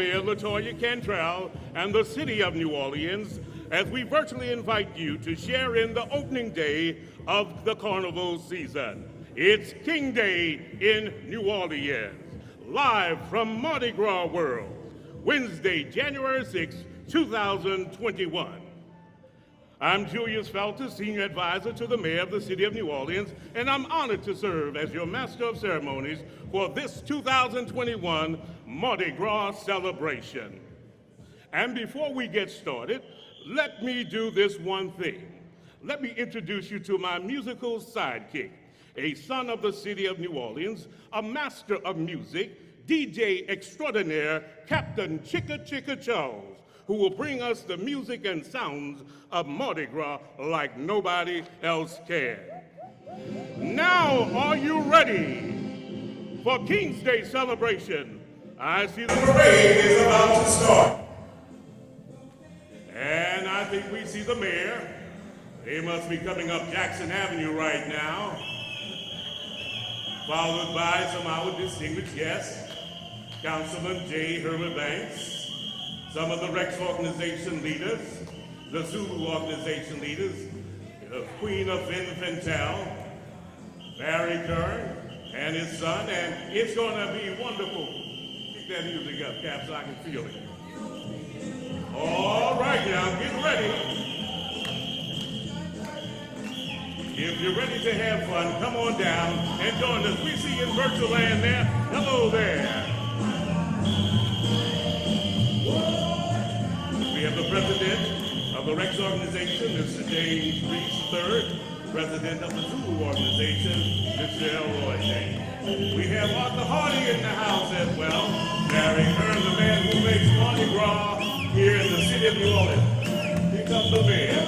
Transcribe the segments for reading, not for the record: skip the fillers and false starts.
Mayor LaToya Cantrell and the City of New Orleans as we virtually invite you to share in the opening day of the Carnival season. It's King Day in New Orleans, live from Mardi Gras World, Wednesday, January 6, 2021. I'm Julius Felter, Senior Advisor to the Mayor of the City of New Orleans, and I'm honored to serve as your Master of Ceremonies for this 2021 Mardi Gras celebration. And before we get started, let me do this one thing. Let me introduce you to my musical sidekick, a son of the City of New Orleans, a master of music, DJ extraordinaire, Captain Chicka Chicka Charles, who will bring us the music and sounds of Mardi Gras like nobody else can. Now, are you ready for King's Day celebration? I see the parade is about to start. And I think we see the mayor. They must be coming up Jackson Avenue right now, followed by some of our distinguished guests, Councilman J. Herbert Banks, some of the Rex organization leaders, the Zulu organization leaders, the Queen of Infantile, Barry Kern, and his son, and it's going to be wonderful. Keep that music up, Cap, so I can feel it. All right, now, get ready. If you're ready to have fun, come on down and join us. We see you in virtual land there. Hello there. We have the president of the Rex organization, Mr. James Reese III, president of the Zulu organization, Mr. Elroy James. We have Arthur Hardy in the house as well. Barry Kern, the man who makes Mardi Gras here in the City of New Orleans. Here comes the mayor.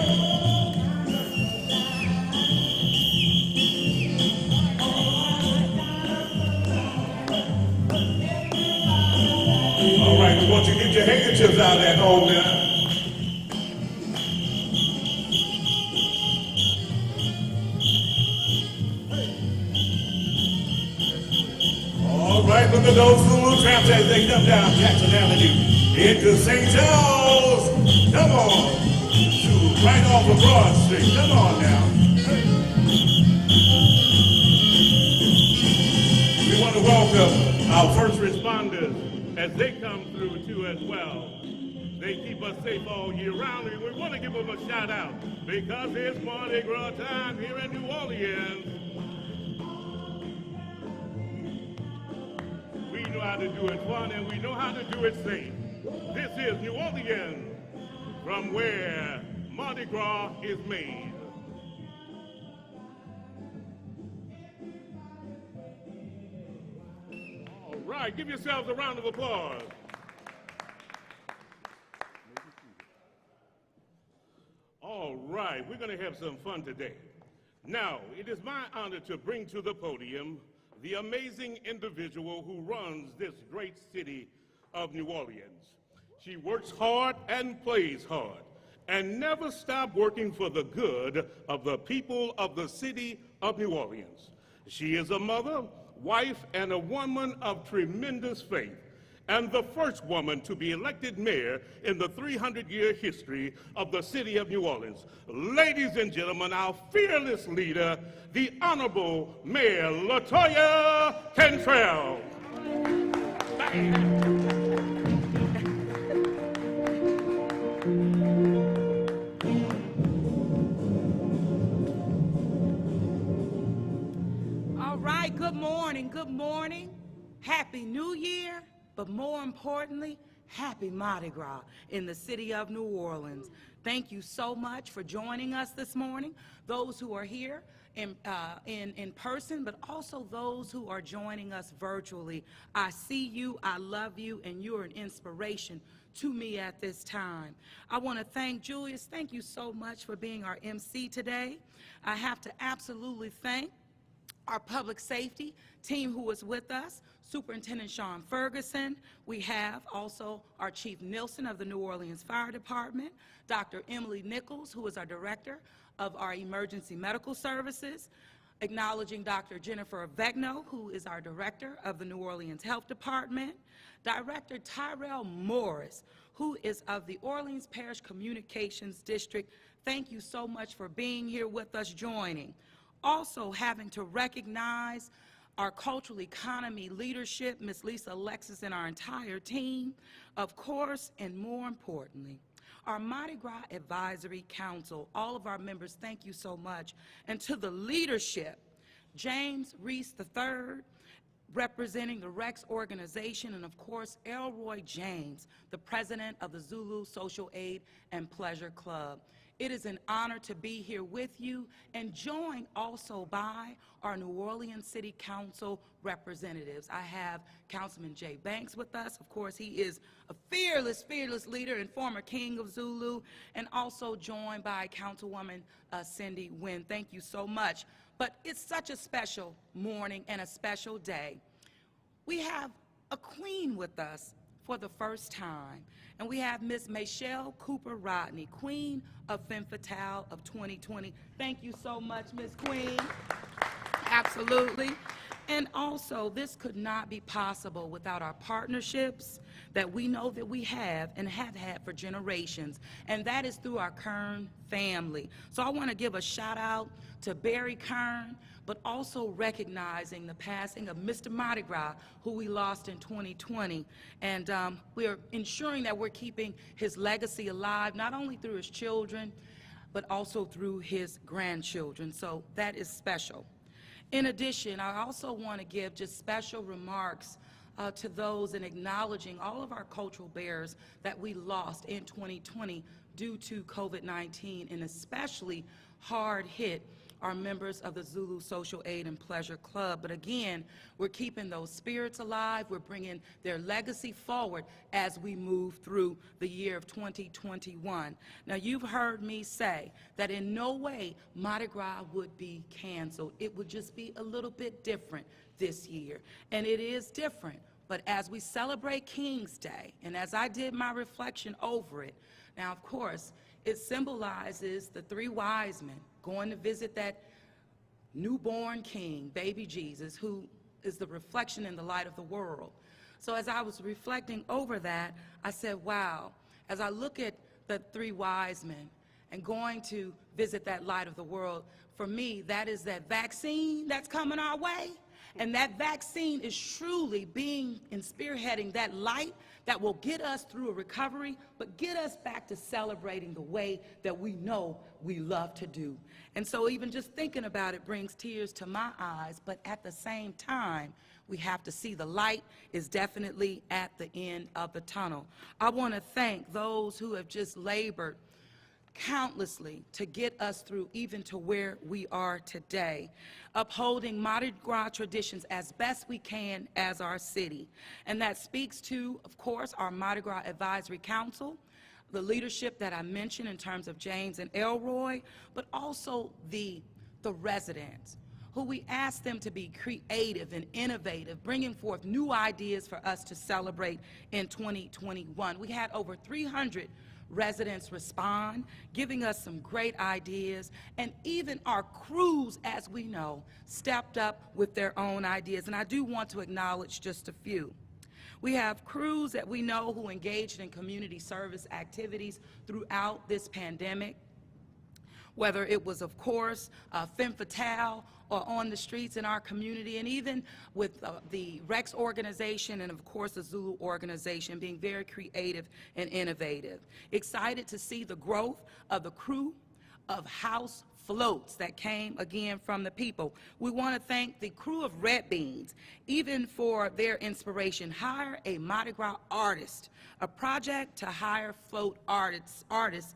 All right, we want you to get your handkerchiefs out at home now. All right, look at those Zulu tramps as they come down Jackson Avenue into St. Charles. Come on. To right off of Broad Street. Come on now. We want to welcome our first responders as they come through too as well. They keep us safe all year round, and we want to give them a shout out because it's Mardi Gras time here in New Orleans. We know how to do it fun, and we know how to do it safe. This is New Orleans, from where Mardi Gras is made. All right, give yourselves a round of applause. All right, we're going to have some fun today. Now, it is my honor to bring to the podium the amazing individual who runs this great city of New Orleans. She works hard and plays hard and never stops working for the good of the people of the City of New Orleans. She is a mother, wife, and a woman of tremendous faith, and the first woman to be elected mayor in the 300-year history of the City of New Orleans. Ladies and gentlemen, our fearless leader, the Honorable Mayor LaToya Cantrell. All right, good morning, good morning. Happy New Year. But more importantly, happy Mardi Gras in the City of New Orleans. Thank you so much for joining us this morning, those who are here in person, but also those who are joining us virtually. I see you, I love you, and you're an inspiration to me at this time. I want to thank Julius. Thank you so much for being our MC today. I have to absolutely thank our public safety team who is with us, Superintendent Sean Ferguson. We have also our Chief Nilson of the New Orleans Fire Department, Dr. Emily Nichols, who is our Director of our Emergency Medical Services, Acknowledging Dr. Jennifer Vegno, who is our director of the New Orleans Health Department, Director Tyrell Morris, who is of the Orleans Parish Communications District. Thank you so much for being here with us, joining. Also having to recognize our cultural economy leadership, Ms. Lisa Alexis, and our entire team, of course, and more importantly, our Mardi Gras Advisory Council. All of our members, thank you so much. And to the leadership, James Reese III, representing the Rex organization, and of course, Elroy James, the president of the Zulu Social Aid and Pleasure Club. It is an honor to be here with you, and joined also by our New Orleans City Council representatives. I have Councilman Jay Banks with us. Of course, he is a fearless leader and former king of Zulu, and also joined by Councilwoman Cindy Wynn. Thank you so much. But it's such a special morning and a special day. We have a queen with us for the first time, and we have Miss Michelle Cooper Rodney, Queen of Femme Fatale of 2020. Thank you so much, Miss Queen. Absolutely. And also, this could not be possible without our partnerships that we know that we have and have had for generations, and that is through our Kern family. So I want to give a shout out to Barry Kern, but also recognizing the passing of Mr. Mardi Gras, who we lost in 2020. And we're ensuring that we're keeping his legacy alive, not only through his children, but also through his grandchildren. So that is special. In addition, I also want to give just special remarks to those in acknowledging all of our cultural bearers that we lost in 2020 due to COVID-19, and especially hard hit our members of the Zulu Social Aid and Pleasure Club. But again, we're keeping those spirits alive. We're bringing their legacy forward as we move through the year of 2021. Now, you've heard me say that in no way Mardi Gras would be canceled. It would just be a little bit different this year, and it is different. But as we celebrate King's Day, and as I did my reflection over it, now, of course, it symbolizes the three wise men going to visit that newborn king, baby Jesus, who is the reflection and the light of the world. So as I was reflecting over that, I said, wow, as I look at the three wise men and going to visit that light of the world, for me, that is that vaccine that's coming our way. And that vaccine is truly being and spearheading that light that will get us through a recovery, but get us back to celebrating the way that we know we love to do. And so even just thinking about it brings tears to my eyes, but at the same time, we have to see the light is definitely at the end of the tunnel. I want to thank those who have just labored countlessly to get us through even to where we are today, upholding Mardi Gras traditions as best we can as our city. And that speaks to, of course, our Mardi Gras Advisory Council, the leadership that I mentioned in terms of James and Elroy, but also the residents, who we ask them to be creative and innovative, bringing forth new ideas for us to celebrate in 2021. We had over 300 residents respond, giving us some great ideas, and even our crews, as we know, stepped up with their own ideas, and I do want to acknowledge just a few. We have crews that we know who engaged in community service activities throughout this pandemic, whether it was, of course, Femme Fatale or on the streets in our community, and even with the Rex organization and, of course, the Zulu organization, being very creative and innovative. Excited to see the growth of the crew of house floats that came again from the people. We want to thank the crew of Red Beans, even for their inspiration. Hire a Mardi Gras artist, a project to hire float artists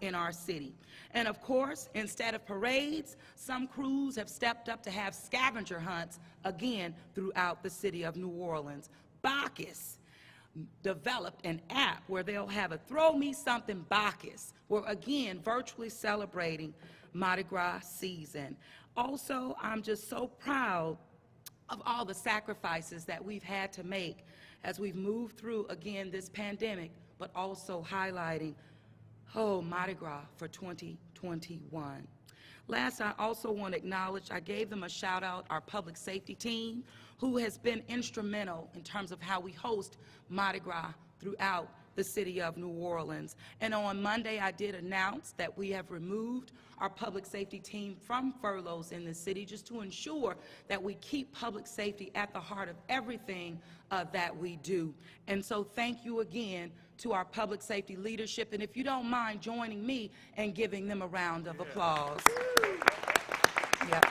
in our city. And of course, instead of parades, some crews have stepped up to have scavenger hunts again throughout the city of New Orleans. Bacchus developed an app where they'll have a Throw Me Something Bacchus. We're again virtually celebrating Mardi Gras season. Also, I'm just so proud of all the sacrifices that we've had to make as we've moved through, again, this pandemic, but also highlighting, Mardi Gras for 2021. Last, I also want to acknowledge, I gave them a shout out, our public safety team, who has been instrumental in terms of how we host Mardi Gras throughout the city of New Orleans. And on Monday, I did announce that we have removed our public safety team from furloughs in the city just to ensure that we keep public safety at the heart of everything that we do. And so thank you again to our public safety leadership. And if you don't mind joining me and giving them a round of applause. Yep.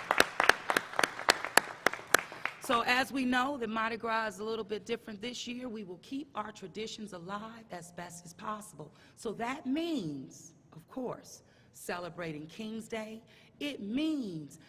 So as we know, the Mardi Gras is a little bit different this year. We will keep our traditions alive as best as possible. So that means, of course, celebrating King's Day. It means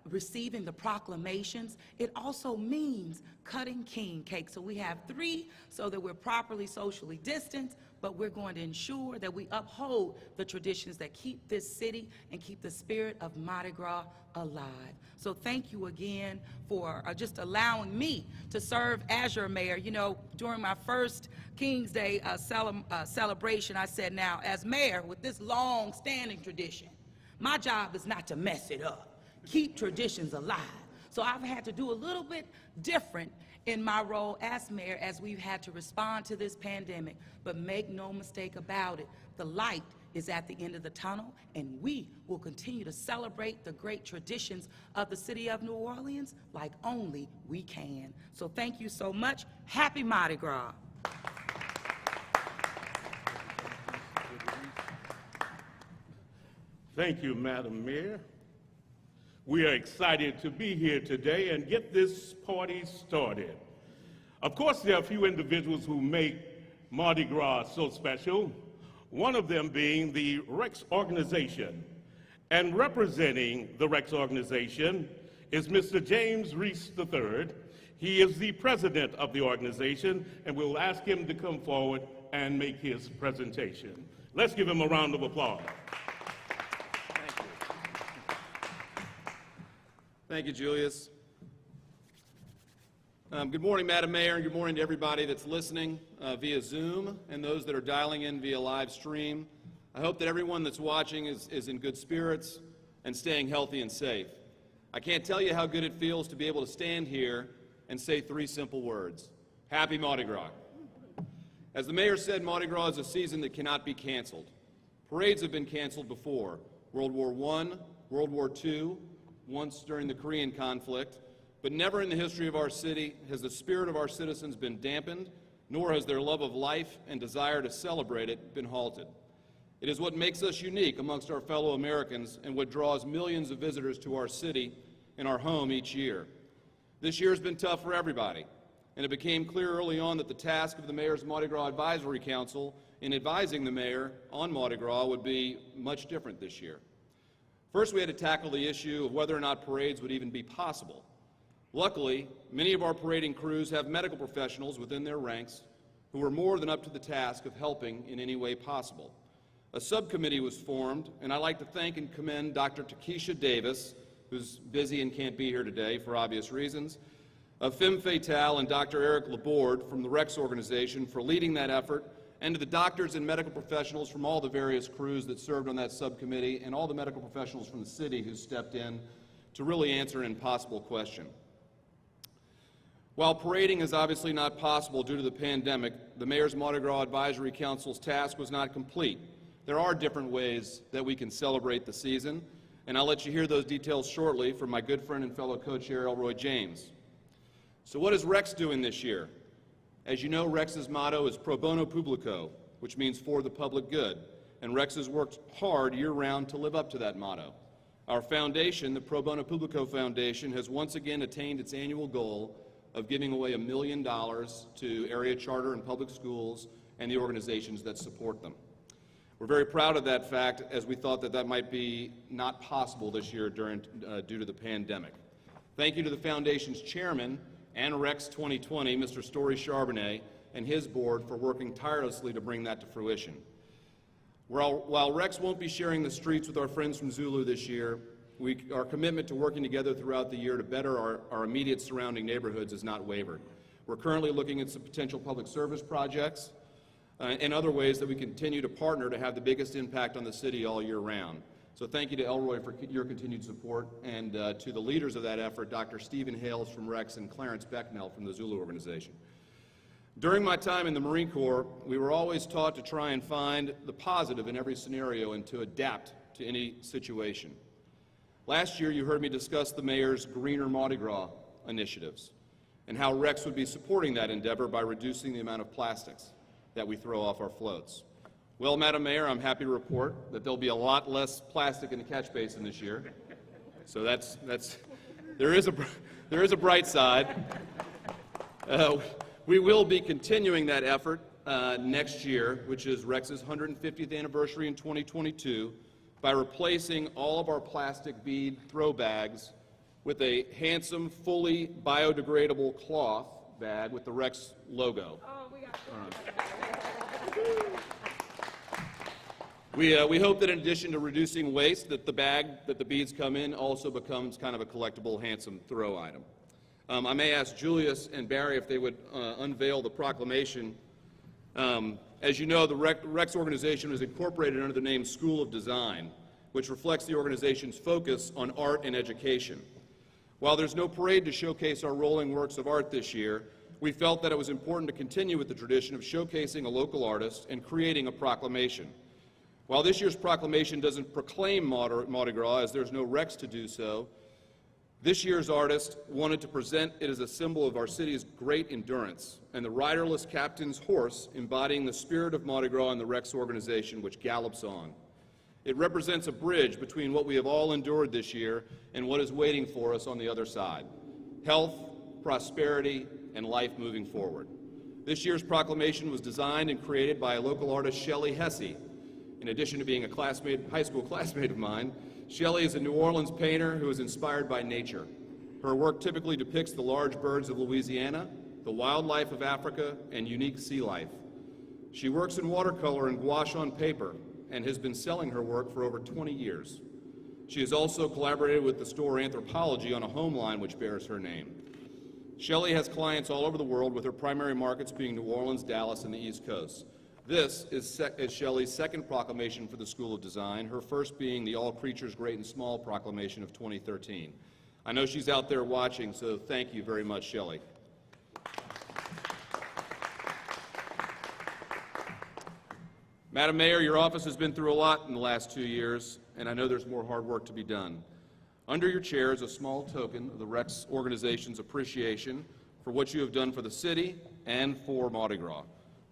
receiving the proclamations. It also means cutting king cake. So we have 3 so that we're properly socially distanced, but we're going to ensure that we uphold the traditions that keep this city and keep the spirit of Mardi Gras alive. So thank you again for just allowing me to serve as your mayor. You know, during my first King's Day celebration, I said, now, as mayor with this long-standing tradition, my job is not to mess it up, keep traditions alive. So I've had to do a little bit different in my role as mayor as we've had to respond to this pandemic. But make no mistake about it, the light is at the end of the tunnel, and we will continue to celebrate the great traditions of the city of New Orleans like only we can. So thank you so much. Happy Mardi Gras. Thank you, Madam Mayor. We are excited to be here today and get this party started. Of course, there are a few individuals who make Mardi Gras so special, one of them being the Rex organization. And representing the Rex organization is Mr. James Reese III. He is the president of the organization, and we'll ask him to come forward and make his presentation. Let's give him a round of applause. Thank you, Julius. Good morning, Madam Mayor, and good morning to everybody that's listening via Zoom and those that are dialing in via live stream. I hope that everyone that's watching is in good spirits and staying healthy and safe. I can't tell you how good it feels to be able to stand here and say 3 simple words. Happy Mardi Gras. As the mayor said, Mardi Gras is a season that cannot be canceled. Parades have been canceled before. World War I, World War II, once during the Korean conflict, but never in the history of our city has the spirit of our citizens been dampened, nor has their love of life and desire to celebrate it been halted. It is what makes us unique amongst our fellow Americans and what draws millions of visitors to our city and our home each year. This year has been tough for everybody, and it became clear early on that the task of the Mayor's Mardi Gras Advisory Council in advising the Mayor on Mardi Gras would be much different this year. First, we had to tackle the issue of whether or not parades would even be possible. Luckily, many of our parading crews have medical professionals within their ranks who are more than up to the task of helping in any way possible. A subcommittee was formed, and I'd like to thank and commend Dr. Takesha Davis, who's busy and can't be here today for obvious reasons, of Femme Fatale and Dr. Eric Laborde from the Rex organization for leading that effort, and to the doctors and medical professionals from all the various crews that served on that subcommittee and all the medical professionals from the city who stepped in to really answer an impossible question. While parading is obviously not possible due to the pandemic, the Mayor's Mardi Gras Advisory Council's task was not complete. There are different ways that we can celebrate the season, and I'll let you hear those details shortly from my good friend and fellow co-chair Elroy James. So what is Rex doing this year? As you know, Rex's motto is pro bono publico, which means for the public good, and Rex has worked hard year-round to live up to that motto. Our foundation, the Pro Bono Publico Foundation, has once again attained its annual goal of giving away $1 million to area charter and public schools and the organizations that support them. We're very proud of that fact, as we thought that might be not possible this year due to the pandemic. Thank you to the Foundation's chairman and Rex 2020, Mr. Story Charbonnet, and his board for working tirelessly to bring that to fruition. While Rex won't be sharing the streets with our friends from Zulu this year, our commitment to working together throughout the year to better our immediate surrounding neighborhoods has not wavered. We're currently looking at some potential public service projects and other ways that we continue to partner to have the biggest impact on the city all year round. So thank you to Elroy for your continued support, and to the leaders of that effort, Dr. Stephen Hales from Rex and Clarence Becknell from the Zulu organization. During my time in the Marine Corps, we were always taught to try and find the positive in every scenario and to adapt to any situation. Last year, you heard me discuss the Mayor's Greener Mardi Gras initiatives and how Rex would be supporting that endeavor by reducing the amount of plastics that we throw off our floats. Well, Madam Mayor, I'm happy to report that there'll be a lot less plastic in the catch basin this year. So there is a bright side. We will be continuing that effort next year, which is Rex's 150th anniversary in 2022, by replacing all of our plastic bead throw bags with a handsome, fully biodegradable cloth bag with the Rex logo. Oh, we got We hope that in addition to reducing waste, that the bag that the beads come in also becomes kind of a collectible, handsome throw item. I may ask Julius and Barry if they would unveil the proclamation. As you know, the Rex organization was incorporated under the name School of Design, which reflects the organization's focus on art and education. While there's no parade to showcase our rolling works of art this year, we felt that it was important to continue with the tradition of showcasing a local artist and creating a proclamation. While this year's proclamation doesn't proclaim Mardi Gras, as there's no Rex to do so, this year's artist wanted to present it as a symbol of our city's great endurance and the riderless captain's horse embodying the spirit of Mardi Gras and the Rex organization, which gallops on. It represents a bridge between what we have all endured this year and what is waiting for us on the other side: health, prosperity, and life moving forward. This year's proclamation was designed and created by a local artist, Shelley Hesse. In addition to being a high school classmate of mine, Shelley is a New Orleans painter who is inspired by nature. Her work typically depicts the large birds of Louisiana, the wildlife of Africa, and unique sea life. She works in watercolor and gouache on paper and has been selling her work for over 20 years. She has also collaborated with the store Anthropology on a home line which bears her name. Shelley has clients all over the world, with her primary markets being New Orleans, Dallas, and the East Coast. This is Shelley's second proclamation for the School of Design, her first being the All Creatures Great and Small proclamation of 2013. I know she's out there watching, so thank you very much, Shelley. Madam Mayor, your office has been through a lot in the last 2 years, and I know there's more hard work to be done. Under your chair is a small token of the Rex organization's appreciation for what you have done for the city and for Mardi Gras.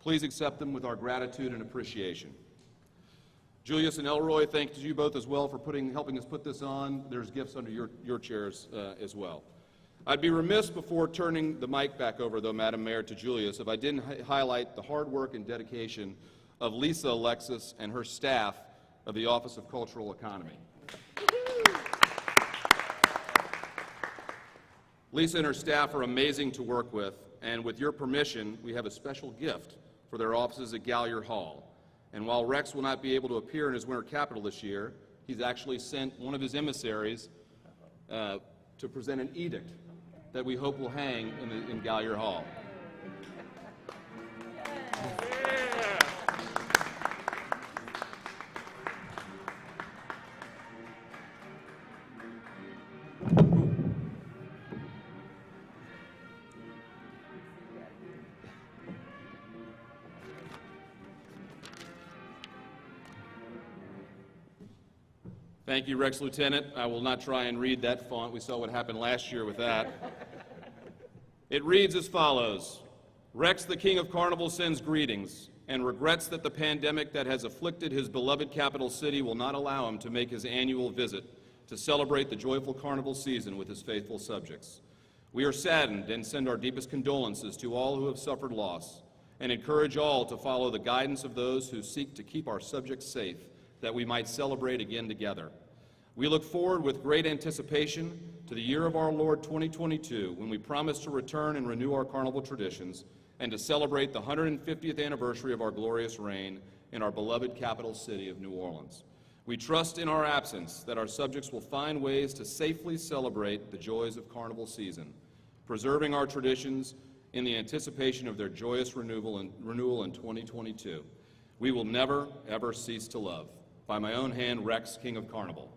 Please accept them with our gratitude and appreciation. Julius and Elroy, thank you both as well for helping us put this on. There's gifts under your chairs as well. I'd be remiss before turning the mic back over, though, Madam Mayor, to Julius, if I didn't highlight the hard work and dedication of Lisa Alexis and her staff of the Office of Cultural Economy. Lisa and her staff are amazing to work with, and with your permission, we have a special gift for their offices at Gallier Hall. And while Rex will not be able to appear in his winter capital this year, he's actually sent one of his emissaries to present an edict that we hope will hang in Gallier Hall. Thank you, Rex Lieutenant. I will not try and read that font. We saw what happened last year with that. It reads as follows: Rex, the King of Carnival, sends greetings and regrets that the pandemic that has afflicted his beloved capital city will not allow him to make his annual visit to celebrate the joyful carnival season with his faithful subjects. We are saddened and send our deepest condolences to all who have suffered loss, and encourage all to follow the guidance of those who seek to keep our subjects safe, that we might celebrate again together. We look forward with great anticipation to the year of our Lord 2022, when we promise to return and renew our carnival traditions and to celebrate the 150th anniversary of our glorious reign in our beloved capital city of New Orleans. We trust in our absence that our subjects will find ways to safely celebrate the joys of carnival season, preserving our traditions in the anticipation of their joyous renewal in 2022. We will never, ever cease to love. By my own hand, Rex, King of Carnival.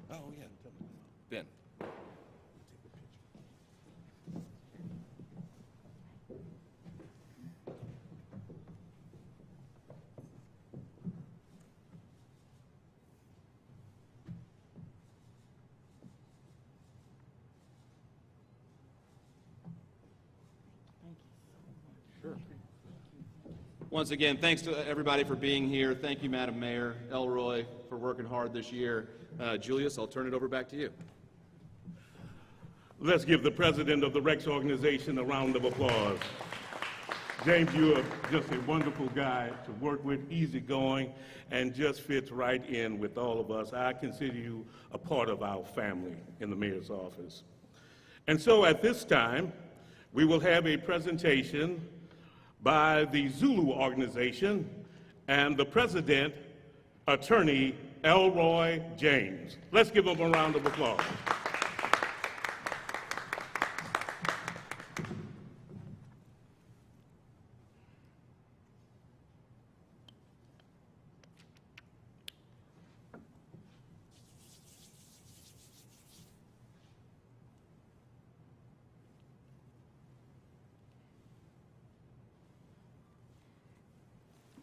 Oh, yeah. Ben. Once again, thanks to everybody for being here. Thank you, Madam Mayor, Elroy, for working hard this year. Julius, I'll turn it over back to you. Let's give the president of the Rex organization a round of applause. James, you are just a wonderful guy to work with, easygoing, and just fits right in with all of us. I consider you a part of our family in the mayor's office. And so at this time, we will have a presentation by the Zulu organization and the president, Attorney Elroy James. Let's give him a round of applause.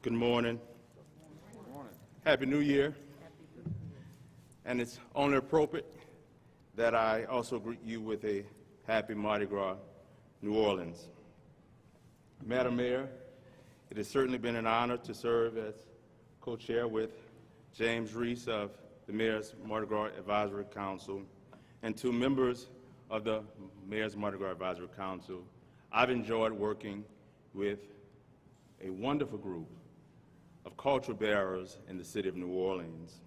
Good morning. Good morning. Happy New Year. And it's only appropriate that I also greet you with a happy Mardi Gras, New Orleans. Madam Mayor, it has certainly been an honor to serve as co-chair with James Reese of the Mayor's Mardi Gras Advisory Council and to members of the Mayor's Mardi Gras Advisory Council. I've enjoyed working with a wonderful group of cultural bearers in the city of New Orleans.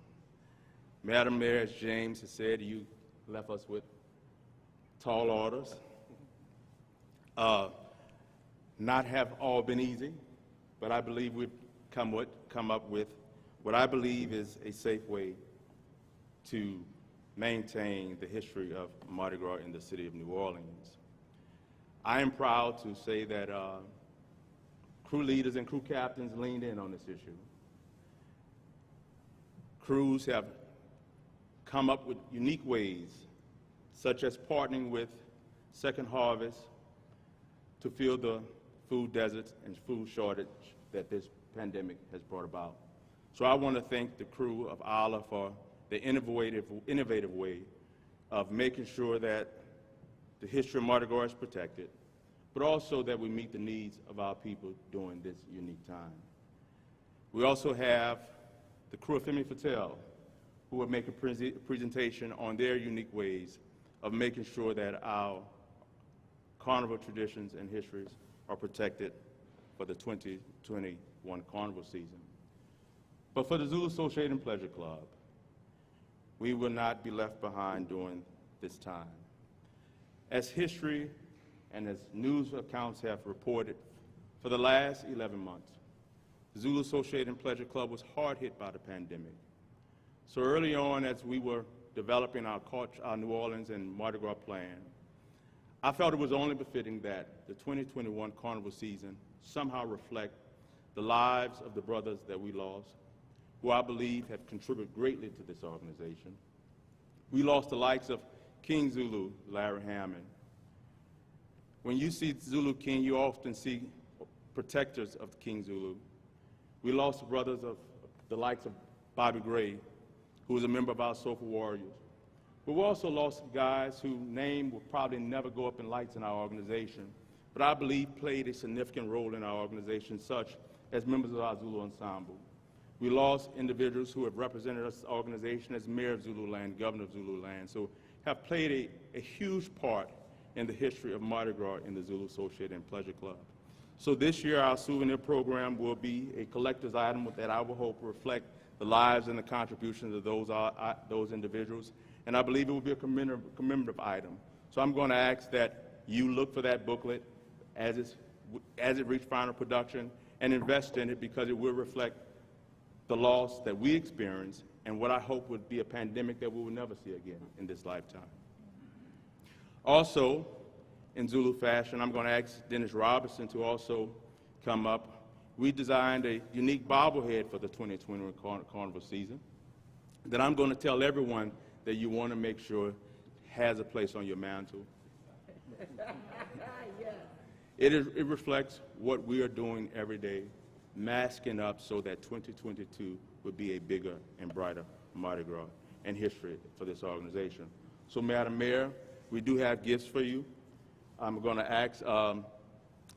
Madam Mayor, as James has said, you left us with tall orders. Not have all been easy, but I believe we've come up with what I believe is a safe way to maintain the history of Mardi Gras in the city of New Orleans. I am proud to say that crew leaders and crew captains leaned in on this issue. Crews have come up with unique ways, such as partnering with Second Harvest to fill the food deserts and food shortage that this pandemic has brought about. So I want to thank the crew of ALA for the innovative way of making sure that the history of Mardi Gras is protected, but also that we meet the needs of our people during this unique time. We also have the crew of Femi Fatale, who will make a presentation on their unique ways of making sure that our carnival traditions and histories are protected for the 2021 carnival season. But for the Zulu Associated and Pleasure Club, we will not be left behind during this time. As history and as news accounts have reported, for the last 11 months, the Zulu Associated and Pleasure Club was hard hit by the pandemic. So early on, as we were developing our New Orleans and Mardi Gras plan, I felt it was only befitting that the 2021 carnival season somehow reflect the lives of the brothers that we lost, who I believe have contributed greatly to this organization. We lost the likes of King Zulu, Larry Hammond. When you see Zulu King, you often see protectors of King Zulu. We lost the brothers of the likes of Bobby Gray, who was a member of our Soulful Warriors. But we also lost guys whose name will probably never go up in lights in our organization, but I believe played a significant role in our organization, such as members of our Zulu Ensemble. We lost individuals who have represented us organization as Mayor of Zululand, Governor of Zululand, so have played a huge part in the history of Mardi Gras in the Zulu Associated and Pleasure Club. So this year, our souvenir program will be a collector's item that I will hope will reflect the lives and the contributions of those individuals, and I believe it will be a commemorative item. So I'm going to ask that you look for that booklet as it reaches final production and invest in it, because it will reflect the loss that we experienced and what I hope would be a pandemic that we will never see again in this lifetime. Also, in Zulu fashion, I'm going to ask Dennis Robertson to also come up. We designed a unique bobblehead for the 2021 Carnival season that I'm going to tell everyone that you want to make sure has a place on your mantle. It reflects what we are doing every day, masking up so that 2022 would be a bigger and brighter Mardi Gras and history for this organization. So, Madam Mayor, we do have gifts for you. I'm going to ask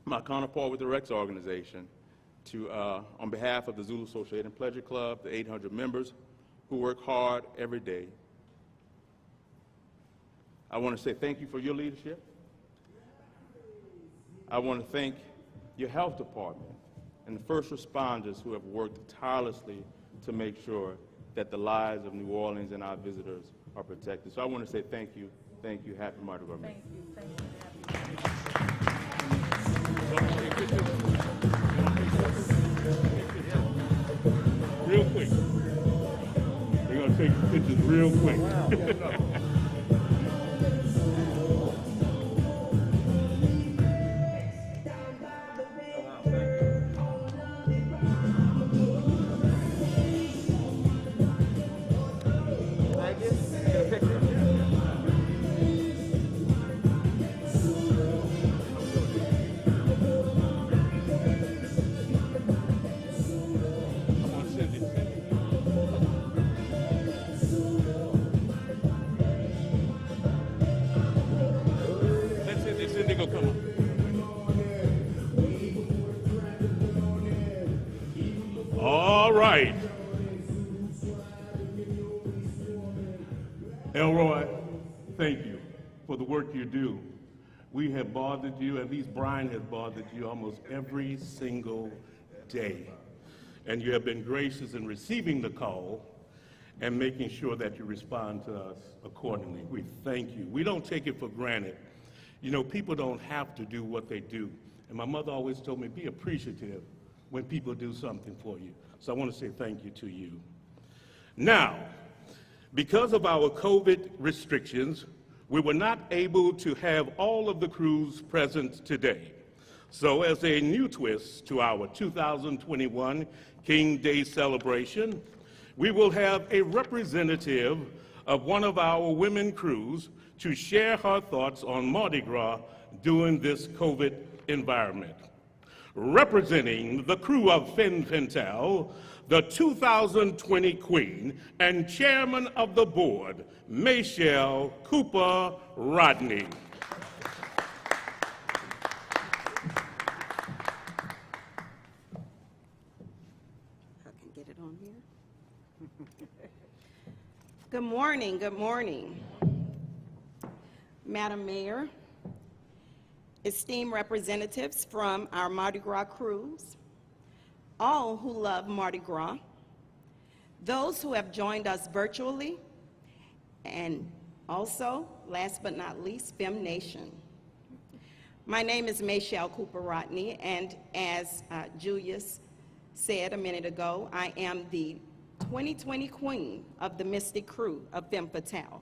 my counterpart with the Rex organization to, on behalf of the Zulu Associated and Pleasure Club, the 800 members who work hard every day, I want to say thank you for your leadership. I want to thank your health department and the first responders who have worked tirelessly to make sure that the lives of New Orleans and our visitors are protected. So I want to say thank you, happy Mardi Gras. Thank you, Real quick. They're going to take pictures real quick. All right. Elroy, thank you for the work you do. We have bothered you, at least Brian has bothered you almost every single day. And you have been gracious in receiving the call and making sure that you respond to us accordingly. We thank you. We don't take it for granted. You know, people don't have to do what they do. And my mother always told me, be appreciative when people do something for you. So I want to say thank you to you. Now, because of our COVID restrictions, we were not able to have all of the crews present today. So as a new twist to our 2021 King Day celebration, we will have a representative of one of our women crews to share her thoughts on Mardi Gras during this COVID environment. Representing the crew of Femme Fatale, the 2020 Queen and Chairman of the Board, Michelle Cooper Rodney. I can get it on here. Good morning, good morning. Madam Mayor, esteemed representatives from our Mardi Gras crews, all who love Mardi Gras, those who have joined us virtually, and also, last but not least, Femme Nation. My name is Michelle Cooper Rodney, and as Julius said a minute ago, I am the 2020 Queen of the Mystic Crew of Femme Fatale.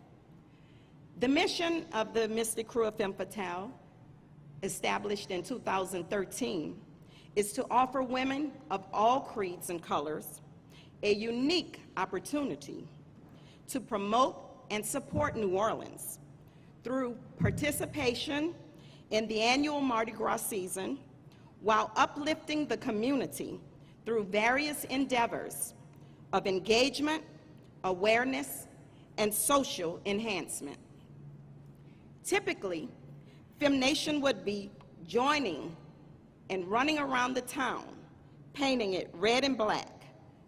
The mission of the Mystic Crew of Femme Fatale, established in 2013, is to offer women of all creeds and colors a unique opportunity to promote and support New Orleans through participation in the annual Mardi Gras season, while uplifting the community through various endeavors of engagement, awareness, and social enhancement. Typically, Femme Nation would be joining and running around the town, painting it red and black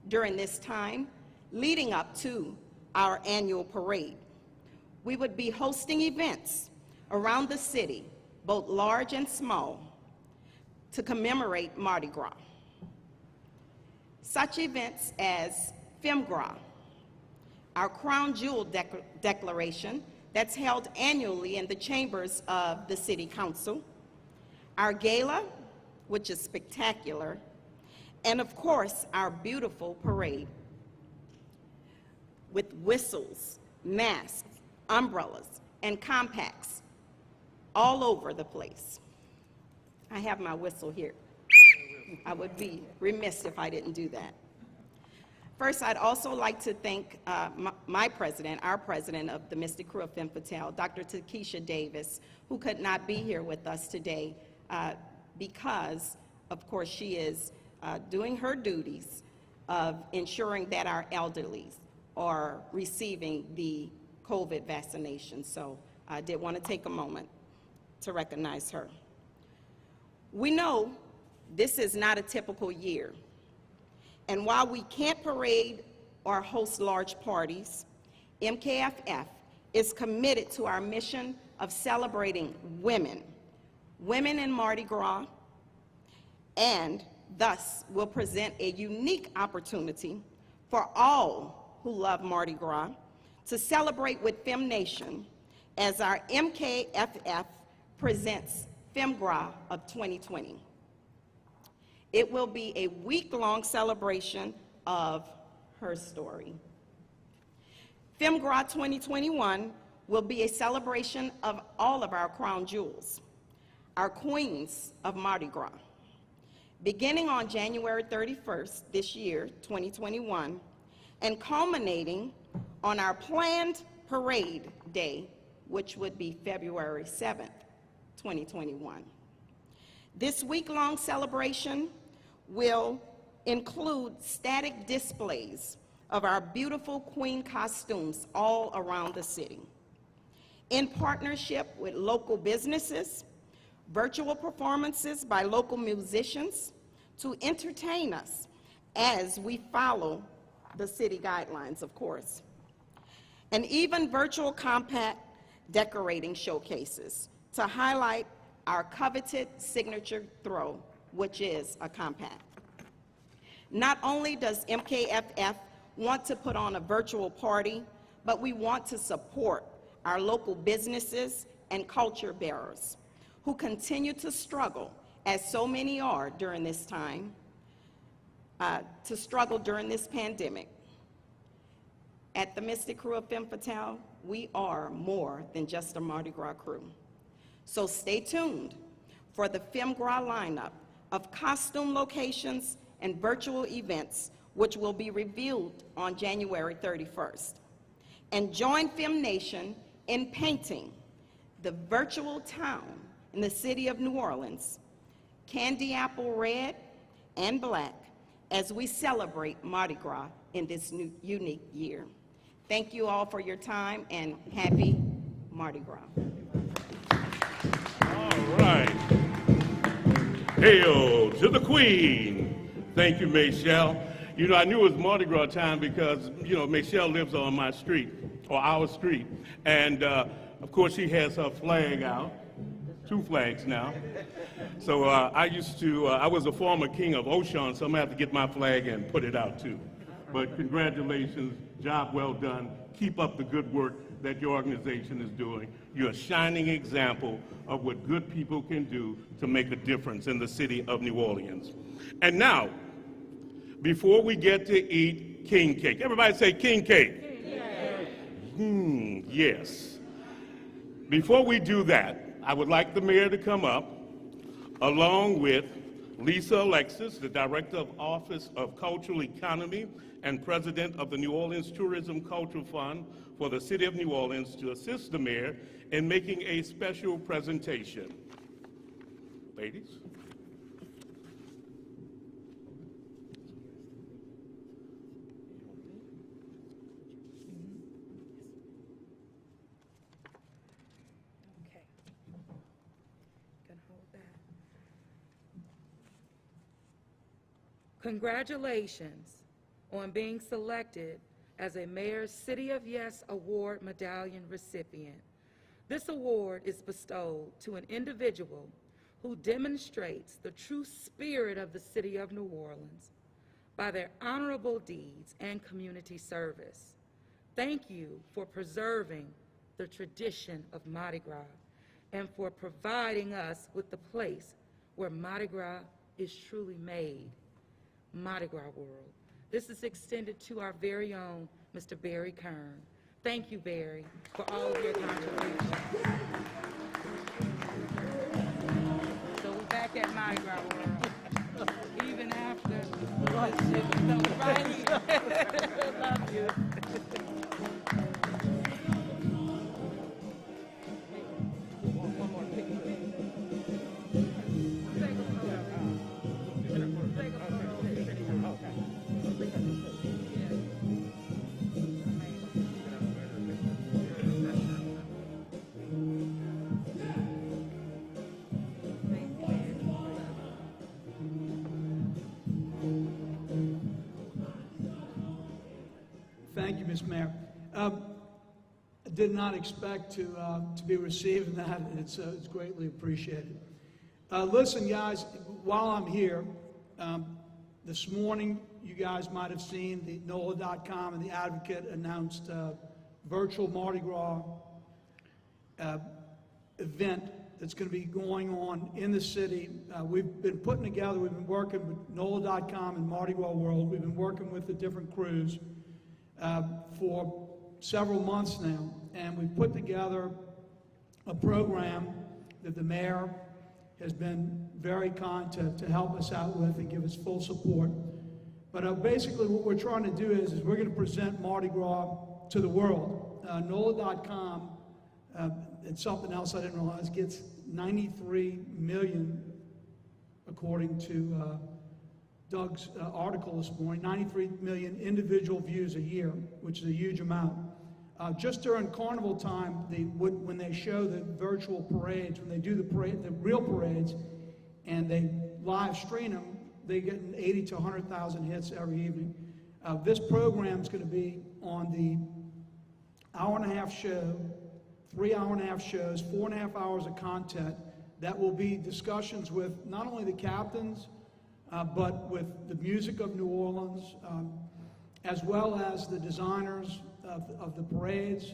during this time, leading up to our annual parade. We would be hosting events around the city, both large and small, to commemorate Mardi Gras. Such events as Femme Gras, our crown jewel declaration that's held annually in the chambers of the City Council, our gala, which is spectacular, and of course, our beautiful parade with whistles, masks, umbrellas, and compacts all over the place. I have my whistle here. I would be remiss if I didn't do that. First, I'd also like to thank my president, our president of the Mystic Crew of Femme Fatale, Dr. Takesha Davis, who could not be here with us today because, of course, she is doing her duties of ensuring that our elderly are receiving the COVID vaccination. So I did want to take a moment to recognize her. We know this is not a typical year. And while we can't parade or host large parties, MKFF is committed to our mission of celebrating women in Mardi Gras, and thus will present a unique opportunity for all who love Mardi Gras to celebrate with Femme Nation as our MKFF presents Femme Gras of 2020. It will be a week-long celebration of her story. Femme Gras 2021 will be a celebration of all of our crown jewels, our queens of Mardi Gras. Beginning on January 31st this year, 2021, and culminating on our planned parade day, which would be February 7th, 2021. This week-long celebration will include static displays of our beautiful queen costumes all around the city. In partnership with local businesses, virtual performances by local musicians to entertain us as we follow the city guidelines, of course. And even virtual compact decorating showcases to highlight our coveted signature throw, which is a compact. Not only does MKFF want to put on a virtual party, but we want to support our local businesses and culture bearers who continue to struggle, as so many are during this time, to struggle during this pandemic. At the Mystic Crew of Femme Fatale, we are more than just a Mardi Gras crew. So stay tuned for the Femme Gras lineup of costume locations and virtual events, which will be revealed on January 31st. And join Femme Nation in painting the virtual town in the city of New Orleans, candy apple red and black, as we celebrate Mardi Gras in this new, unique year. Thank you all for your time, and happy Mardi Gras. All right. Hail to the Queen. Thank you, Michelle. You know, I knew it was Mardi Gras time because, you know, Michelle lives on my street, or our street. And, of course, she has her flag out, 2 flags now. So I was a former king of Ocean, so I'm going to have to get my flag and put it out, too. But congratulations, job well done. Keep up the good work that your organization is doing. You're a shining example of what good people can do to make a difference in the city of New Orleans. And now, before we get to eat king cake, everybody say king cake. Yes. Before we do that, I would like the mayor to come up, along with Lisa Alexis, the Director of Office of Cultural Economy and President of the New Orleans Tourism Cultural Fund for the City of New Orleans, to assist the mayor in making a special presentation. Ladies. Congratulations on being selected as a Mayor's City of Yes Award Medallion recipient. This award is bestowed to an individual who demonstrates the true spirit of the City of New Orleans by their honorable deeds and community service. Thank you for preserving the tradition of Mardi Gras and for providing us with the place where Mardi Gras is truly made. Mardi Gras World. This is extended to our very own Mr. Barry Kern. Thank you, Barry, for all of your contributions. So we're back at Mardi Gras World. Love you. Thank you, Ms. Mayor. I did not expect to be receiving that, and it's greatly appreciated. Listen, guys, while I'm here, this morning you guys might have seen the NOLA.com and the Advocate announced virtual Mardi Gras event that's going to be going on in the city. We've been putting together, we've been working with NOLA.com and Mardi Gras World. We've been working with the different crews for several months now, and we've put together a program that the mayor has been very kind to help us out with and give us full support. But basically what we're trying to do is we're going to present Mardi Gras to the world. NOLA.com, and something else I didn't realize, gets 93 million, according to Doug's article this morning, 93 million individual views a year, which is a huge amount. Just during Carnival time, when they show the virtual parades, when they do the real parades, and they live stream them, they get 80 to 100,000 hits every evening. This program is going to be on the hour-and-a-half show, 3 hour-and-a-half shows, 4.5 hours of content. That will be discussions with not only the captains, but with the music of New Orleans, as well as the designers of the parades,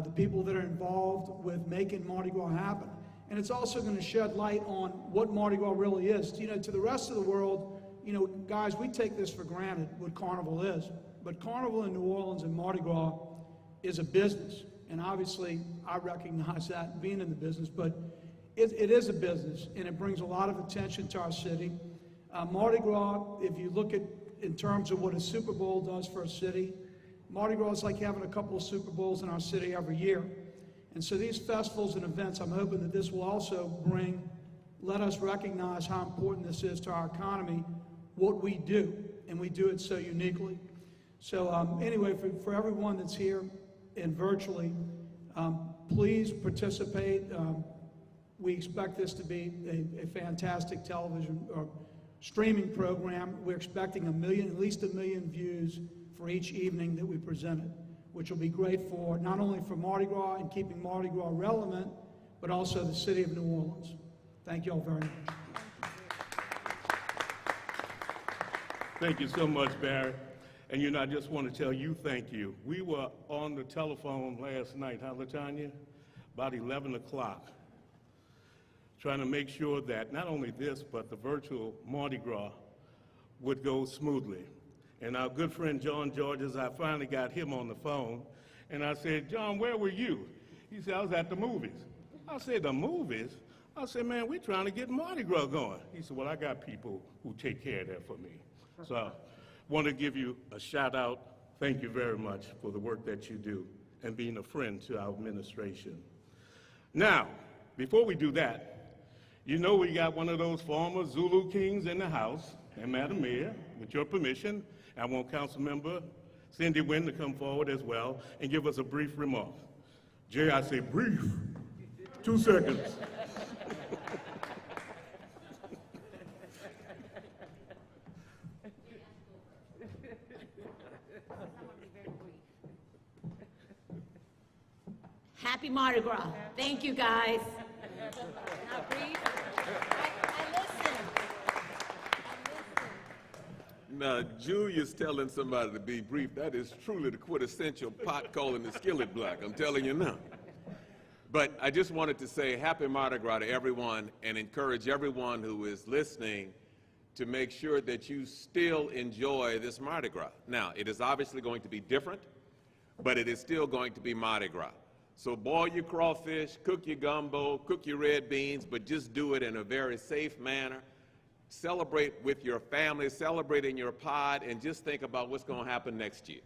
the people that are involved with making Mardi Gras happen. And it's also going to shed light on what Mardi Gras really is. You know, to the rest of the world, you know, guys, we take this for granted, what Carnival is. But Carnival in New Orleans and Mardi Gras is a business. And obviously, I recognize that being in the business, but it is a business, and it brings a lot of attention to our city. Mardi Gras, if you look at in terms of what a Super Bowl does for a city, Mardi Gras is like having a couple of Super Bowls in our city every year. And so these festivals and events, I'm hoping that this will also let us recognize how important this is to our economy, what we do, and we do it so uniquely. So anyway, for everyone that's here and virtually, please participate. We expect this to be a fantastic television or streaming program. We're expecting at least 1 million views for each evening that we present it, which will be great for not only for Mardi Gras and keeping Mardi Gras relevant, but also the city of New Orleans. Thank you all very much. Thank you so much, Barry. And you know, I just want to tell you thank you. We were on the telephone last night, huh, LaToya? About 11 o'clock, trying to make sure that not only this, but the virtual Mardi Gras would go smoothly. And our good friend John Georges, I finally got him on the phone, and I said, John, where were you? He said, I was at the movies. I said, the movies? I said, man, we're trying to get Mardi Gras going. He said, well, I got people who take care of that for me. So I want to give you a shout out. Thank you very much for the work that you do and being a friend to our administration. Now, before we do that, you know we got one of those former Zulu kings in the house, and Madam Mayor, with your permission, I want Councilmember Cindy Wynn to come forward as well and give us a brief remark. Jay, I say brief. 2 seconds. Happy Mardi Gras. Thank you, guys. Not brief. Now, Julia's telling somebody to be brief. That is truly the quintessential pot calling the skillet black. I'm telling you now. But I just wanted to say happy Mardi Gras to everyone and encourage everyone who is listening to make sure that you still enjoy this Mardi Gras. Now, it is obviously going to be different, but it is still going to be Mardi Gras. So boil your crawfish, cook your gumbo, cook your red beans, but just do it in a very safe manner. celebrate with your family, celebrate in your pod, and just think about what's going to happen next year.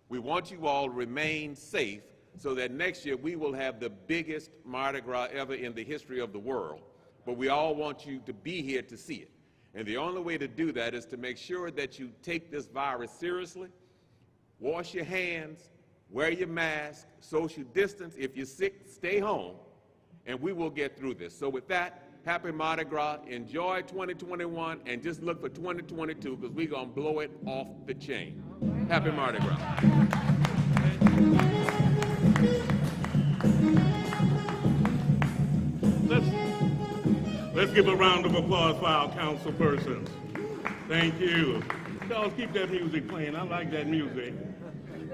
We want you all to remain safe so that next year we will have the biggest Mardi Gras ever in the history of the world. But we all want you to be here to see it. And the only way to do that is to make sure that you take this virus seriously, wash your hands, wear your mask, social distance. If you're sick, stay home, and we will get through this. So with that, happy Mardi Gras, enjoy 2021, and just look for 2022 because we're going to blow it off the chain. Happy Mardi Gras. Let's give a round of applause for our council persons. Thank you. Charles, keep that music playing. I like that music.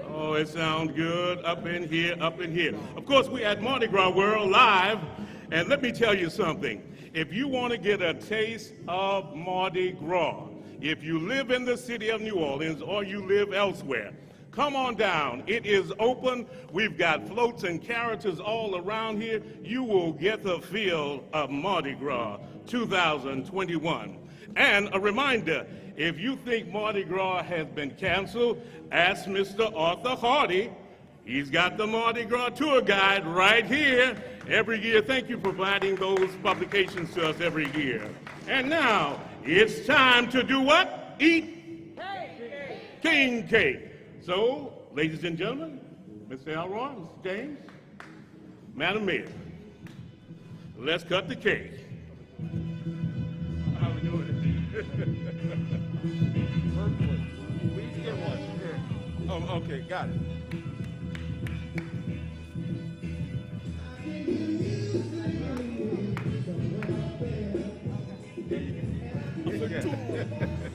Oh, it sounds good up in here, up in here. Of course, we're at Mardi Gras World live, and let me tell you something. If you want to get a taste of Mardi Gras, if you live in the city of New Orleans or you live elsewhere, come on down. It is open. We've got floats and characters all around here. You will get the feel of Mardi Gras 2021. And a reminder, if you think Mardi Gras has been canceled, ask Mr. Arthur Hardy. He's got the Mardi Gras tour guide right here every year. Thank you for providing those publications to us every year. And now, it's time to do what? Eat king cake. So, ladies and gentlemen, Mr. Elroy, Mr. James, Madam Mayor, let's cut the cake. How we doing? Please get one. Oh, okay, got it. Yeah.